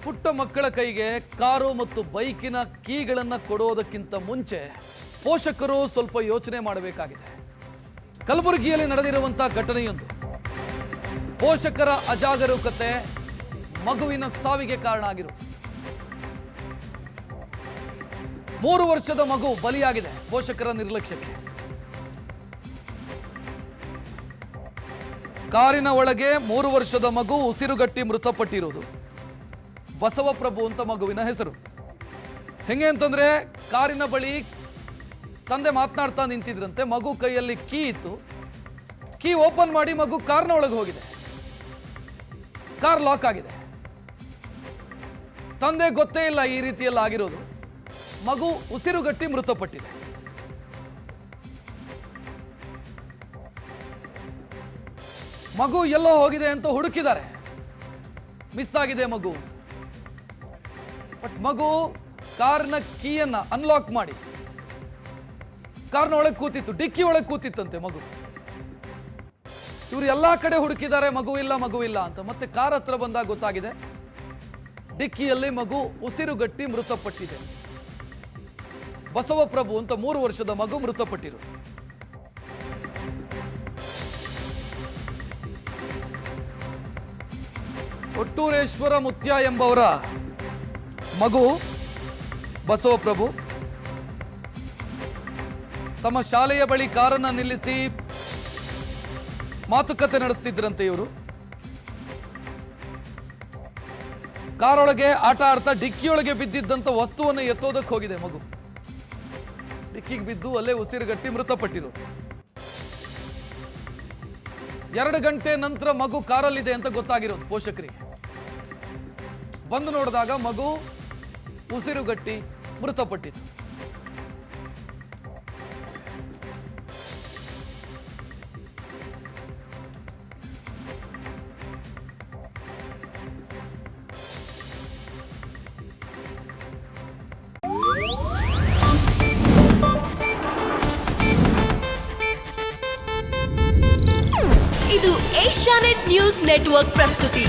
ಪುಟ್ಟ ಮಕ್ಕಳ ಕೈಗೆ ಕಾರು ಮತ್ತು ಬೈಕಿನ ಕೀಗಳನ್ನು ಕೊಡೋದಕ್ಕಿಂತ ಮುಂಚೆ ಪೋಷಕರು ಸ್ವಲ್ಪ ಯೋಚನೆ ಮಾಡಬೇಕಾಗಿದೆ. ಕಲಬುರಗಿಯಲ್ಲಿ ನಡೆದಿರುವಂತಹ ಘಟನೆಯೊಂದು ಪೋಷಕರ ಅಜಾಗರೂಕತೆ ಮಗುವಿನ ಸಾವಿಗೆ ಕಾರಣ ಆಗಿರುವುದು. 3 ವರ್ಷದ ಮಗು ಬಲಿಯಾಗಿದೆ ಪೋಷಕರ ನಿರ್ಲಕ್ಷ್ಯಕ್ಕೆ. ಕಾರಿನ ಒಳಗೆ 3 ವರ್ಷದ ಮಗು ಉಸಿರುಗಟ್ಟಿ ಮೃತಪಟ್ಟಿರುವುದು. ಬಸವಪ್ರಭು ಅಂತ ಮಗುವಿನ ಹೆಸರು. ಹೆಂಗೆ ಅಂತಂದ್ರೆ ಕಾರಿನ ಬಳಿ ತಂದೆ ಮಾತನಾಡ್ತಾ ನಿಂತಿದ್ರಂತೆ. ಮಗು ಕೈಯಲ್ಲಿ ಕೀ ಇತ್ತು. ಕೀ ಓಪನ್ ಮಾಡಿ ಮಗು ಕಾರ್ನ ಒಳಗೆ ಹೋಗಿದೆ. ಕಾರ್ ಲಾಕ್ ಆಗಿದೆ. ತಂದೆ ಗೊತ್ತೇ ಇಲ್ಲ ಈ ರೀತಿಯಲ್ಲಿ ಆಗಿರೋದು. ಮಗು ಉಸಿರುಗಟ್ಟಿ ಮೃತಪಟ್ಟಿದೆ. ಮಗು ಎಲ್ಲೋ ಹೋಗಿದೆ ಅಂತ ಹುಡುಕಿದ್ದಾರೆ. ಮಿಸ್ ಆಗಿದೆ ಮಗು. ಬಟ್ ಮಗು ಕಾರ್ನ ಕೀಯನ್ನ ಅನ್ಲಾಕ್ ಮಾಡಿ ಕಾರ್ನ ಒಳಗೆ ಕೂತಿತ್ತು. ಡಿಕ್ಕಿ ಒಳಗೆ ಕೂತಿತ್ತಂತೆ ಮಗು. ಇವರು ಎಲ್ಲಾ ಕಡೆ ಹುಡುಕಿದ್ದಾರೆ, ಮಗು ಇಲ್ಲ ಅಂತ. ಮತ್ತೆ ಕಾರ್ ಹತ್ರ ಬಂದಾಗ ಗೊತ್ತಾಗಿದೆ ಡಿಕ್ಕಿಯಲ್ಲಿ ಮಗು ಉಸಿರುಗಟ್ಟಿ ಮೃತಪಟ್ಟಿದೆ. ಬಸವಪ್ರಭು ಅಂತ 3 ವರ್ಷದ ಮಗು ಮೃತಪಟ್ಟಿರೋದು. ಒಟ್ಟೂರೇಶ್ವರ ಮುತ್ಯ ಎಂಬವರ ಮಗು ಬಸವಪ್ರಭು ತಮ್ಮ ಶಾಲೆಯ ಬಳಿ ಕಾರನ್ನು ನಿಲ್ಲಿಸಿ ಮಾತುಕತೆ ನಡೆಸ್ತಿದ್ರಂತೆ. ಇವರು ಕಾರೊಳಗೆ ಆಟ ಆಡ್ತಾ ಡಿಕ್ಕಿಯೊಳಗೆ ಬಿದ್ದಿದ್ದಂತ ವಸ್ತುವನ್ನು ಎತ್ತೋದಕ್ಕೆ ಹೋಗಿದೆ ಮಗು. ಡಿಕ್ಕಿಗೆ ಬಿದ್ದು ಅಲ್ಲೇ ಉಸಿರುಗಟ್ಟಿ ಮೃತಪಟ್ಟಿರೋದು. 2 ಗಂಟೆ ನಂತರ ಮಗು ಕಾರಲ್ಲಿದೆ ಅಂತ ಗೊತ್ತಾಗಿರೋದು ಪೋಷಕರಿಗೆ. ಬಂದು ನೋಡಿದಾಗ ಮಗು ಉಸಿರುಗಟ್ಟಿ ಮೃತಪಟ್ಟಿತು. ಇದು ಏಷ್ಯಾನೆಟ್ ನ್ಯೂಸ್ ನೆಟ್ವರ್ಕ್ ಪ್ರಸ್ತುತಿ.